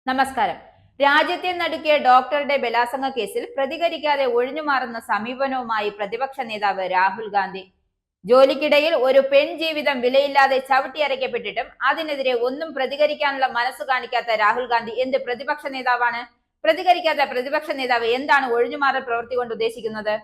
നമസ്കാരം. രാജ്യത്തെ നടുക്കിയ ഡോക്ടറുടെ ബലാത്സംഗ കേസിൽ പ്രതികരിക്കാതെ ഒഴിഞ്ഞുമാറുന്ന സമീപനവുമായി പ്രതിപക്ഷ നേതാവ് രാഹുൽ ഗാന്ധി. ജോലിക്കിടയിൽ ഒരു പെൺ ജീവിതം വിലയില്ലാതെ ചവിട്ടിയരയ്ക്കപ്പെട്ടിട്ടും അതിനെതിരെ ഒന്നും പ്രതികരിക്കാനുള്ള മനസ്സ് കാണിക്കാത്ത രാഹുൽ ഗാന്ധി എന്ത് പ്രതിപക്ഷ നേതാവാണ്? പ്രതികരിക്കാത്ത പ്രതിപക്ഷ നേതാവ് എന്താണ് ഒഴിഞ്ഞുമാറൽ പ്രവൃത്തി കൊണ്ട് ഉദ്ദേശിക്കുന്നത്?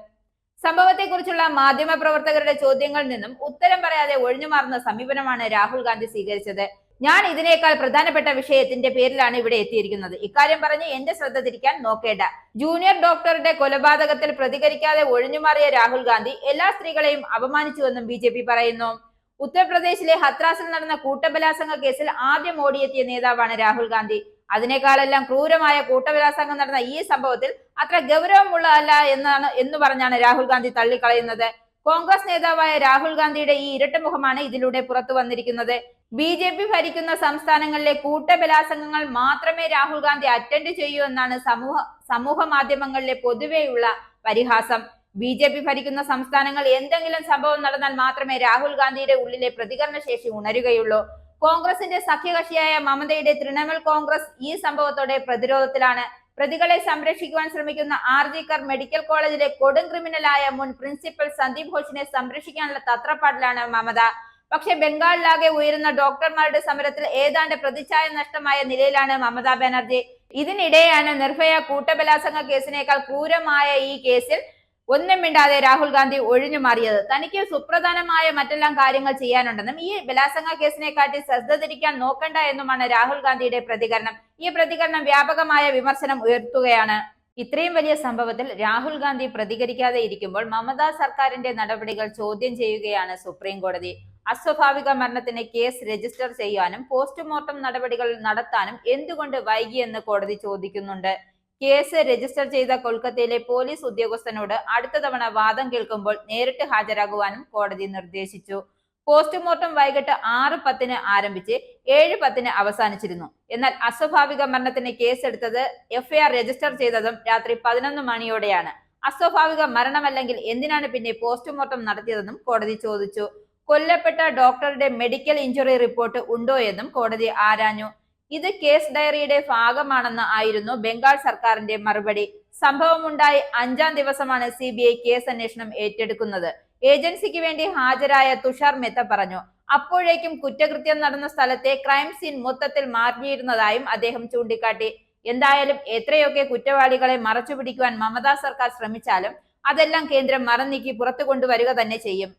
സംഭവത്തെക്കുറിച്ചുള്ള മാധ്യമ പ്രവർത്തകരുടെ ചോദ്യങ്ങളിൽ നിന്നും ഉത്തരം പറയാതെ ഒഴിഞ്ഞുമാറുന്ന സമീപനമാണ് രാഹുൽ ഗാന്ധി സ്വീകരിച്ചത്. ഞാൻ ഇതിനേക്കാൾ പ്രധാനപ്പെട്ട വിഷയത്തിന്റെ പേരിലാണ് ഇവിടെ എത്തിയിരിക്കുന്നത്. ഇക്കാര്യം പറഞ്ഞ് എന്റെ ശ്രദ്ധ തിരിക്കാൻ നോക്കേണ്ട. ജൂനിയർ ഡോക്ടറുടെ കൊലപാതകത്തിൽ പ്രതികരിക്കാതെ ഒഴിഞ്ഞുമാറിയ രാഹുൽ ഗാന്ധി എല്ലാ സ്ത്രീകളെയും അപമാനിച്ചുവെന്നും BJP പറയുന്നു. ഉത്തർപ്രദേശിലെ ഹത്രാസിൽ നടന്ന കൂട്ടബലാത്സംഗ കേസിൽ ആദ്യം ഓടിയെത്തിയ നേതാവാണ് രാഹുൽ ഗാന്ധി. അതിനേക്കാളെല്ലാം ക്രൂരമായ കൂട്ടബലാത്സംഗം നടന്ന ഈ സംഭവത്തിൽ അത്ര ഗൗരവമുള്ളതല്ല എന്ന് പറഞ്ഞാണ് രാഹുൽ ഗാന്ധി തള്ളിക്കളയുന്നത്. കോൺഗ്രസ് നേതാവായ രാഹുൽ ഗാന്ധിയുടെ ഈ ഇരട്ടമുഖമാണ് ഇതിലൂടെ പുറത്തു വന്നിരിക്കുന്നത്. BJP ഭരിക്കുന്ന സംസ്ഥാനങ്ങളിലെ കൂട്ടബലാത്സംഗങ്ങൾ മാത്രമേ രാഹുൽ ഗാന്ധി അറ്റൻഡ് ചെയ്യൂ എന്നാണ് സമൂഹ മാധ്യമങ്ങളിലെ പൊതുവെയുള്ള പരിഹാസം. BJP ഭരിക്കുന്ന സംസ്ഥാനങ്ങൾ എന്തെങ്കിലും സംഭവം നടന്നാൽ മാത്രമേ രാഹുൽ ഗാന്ധിയുടെ ഉള്ളിലെ പ്രതികരണ ശേഷി ഉണരുകയുള്ളൂ. കോൺഗ്രസിന്റെ സഖ്യകക്ഷിയായ മമതയുടെ തൃണമൂൽ കോൺഗ്രസ് ഈ സംഭവത്തോടെ പ്രതിരോധത്തിലാണ്. പ്രതികളെ സംരക്ഷിക്കുവാൻ ശ്രമിക്കുന്ന RG കർ മെഡിക്കൽ കോളേജിലെ കൊടും ക്രിമിനലായ മുൻ പ്രിൻസിപ്പൽ സന്ദീപ് ഘോഷിനെ സംരക്ഷിക്കാനുള്ള തത്രപ്പാടിലാണ് മമത. പക്ഷെ ബംഗാളിലാകെ ഉയരുന്ന ഡോക്ടർമാരുടെ സമരത്തിൽ ഏതാണ്ട് പ്രതിച്ഛായ നഷ്ടമായ നിലയിലാണ് മമതാ ബാനർജി. ഇതിനിടെയാണ് നിർഭയ കൂട്ടബലാത്സംഗ കേസിനേക്കാൾ ക്രൂരമായ ഈ കേസിൽ ഒന്നും മിണ്ടാതെ രാഹുൽ ഗാന്ധി ഒഴിഞ്ഞു മാറിയത്. തനിക്ക് സുപ്രധാനമായ മറ്റെല്ലാം കാര്യങ്ങൾ ചെയ്യാനുണ്ടെന്നും ഈ ബലാത്സംഗ കേസിനെ കാട്ടി ശ്രദ്ധ തിരിക്കാൻ നോക്കണ്ട എന്നുമാണ് രാഹുൽ ഗാന്ധിയുടെ പ്രതികരണം. ഈ പ്രതികരണം വ്യാപകമായ വിമർശനം ഉയർത്തുകയാണ്. ഇത്രയും വലിയ സംഭവത്തിൽ രാഹുൽ ഗാന്ധി പ്രതികരിക്കാതെ ഇരിക്കുമ്പോൾ മമതാ സർക്കാരിന്റെ നടപടികൾ ചോദ്യം ചെയ്യുകയാണ് സുപ്രീം കോടതി. അസ്വാഭാവിക മരണത്തിന് കേസ് രജിസ്റ്റർ ചെയ്യാനും പോസ്റ്റ്മോർട്ടം നടപടികൾ നടത്താനും എന്തുകൊണ്ട് വൈകിയെന്ന് കോടതി ചോദിക്കുന്നുണ്ട്. കേസ് രജിസ്റ്റർ ചെയ്ത കൊൽക്കത്തയിലെ പോലീസ് ഉദ്യോഗസ്ഥനോട് അടുത്ത തവണ വാദം കേൾക്കുമ്പോൾ നേരിട്ട് ഹാജരാകുവാനും കോടതി നിർദ്ദേശിച്ചു. പോസ്റ്റ്മോർട്ടം വൈകിട്ട് 6:10 ആരംഭിച്ച് 7:10 അവസാനിച്ചിരുന്നു. എന്നാൽ അസ്വാഭാവിക മരണത്തിന് കേസെടുത്തത് FIR രജിസ്റ്റർ ചെയ്തതും രാത്രി 11 മണിയോടെയാണ്. അസ്വാഭാവിക മരണമല്ലെങ്കിൽ എന്തിനാണ് പിന്നെ പോസ്റ്റ്മോർട്ടം നടത്തിയതെന്നും കോടതി ചോദിച്ചു. കൊല്ലപ്പെട്ട ഡോക്ടറുടെ മെഡിക്കൽ ഇഞ്ചുറി റിപ്പോർട്ട് ഉണ്ടോ എന്നും കോടതി ആരാഞ്ഞു. ഇത് കേസ് ഡയറിയുടെ ഭാഗമാണെന്ന് ആയിരുന്നു ബംഗാൾ സർക്കാരിന്റെ മറുപടി. സംഭവമുണ്ടായി 5-ാം ദിവസമാണ് CBI കേസ് അന്വേഷണം ഏറ്റെടുക്കുന്നത്. ഏജൻസിക്ക് വേണ്ടി ഹാജരായ തുഷാർ മെത്ത പറഞ്ഞു. അപ്പോഴേക്കും കുറ്റകൃത്യം നടന്ന സ്ഥലത്തെ ക്രൈം സീൻ മൊത്തത്തിൽ മാറിയിരുന്നതായും അദ്ദേഹം ചൂണ്ടിക്കാട്ടി. എന്തായാലും എത്രയൊക്കെ കുറ്റവാളികളെ മറച്ചുപിടിക്കുവാൻ മമതാ സർക്കാർ ശ്രമിച്ചാലും അതെല്ലാം കേന്ദ്രം മറന്നീക്കി പുറത്തു കൊണ്ടുവരിക തന്നെ ചെയ്യും.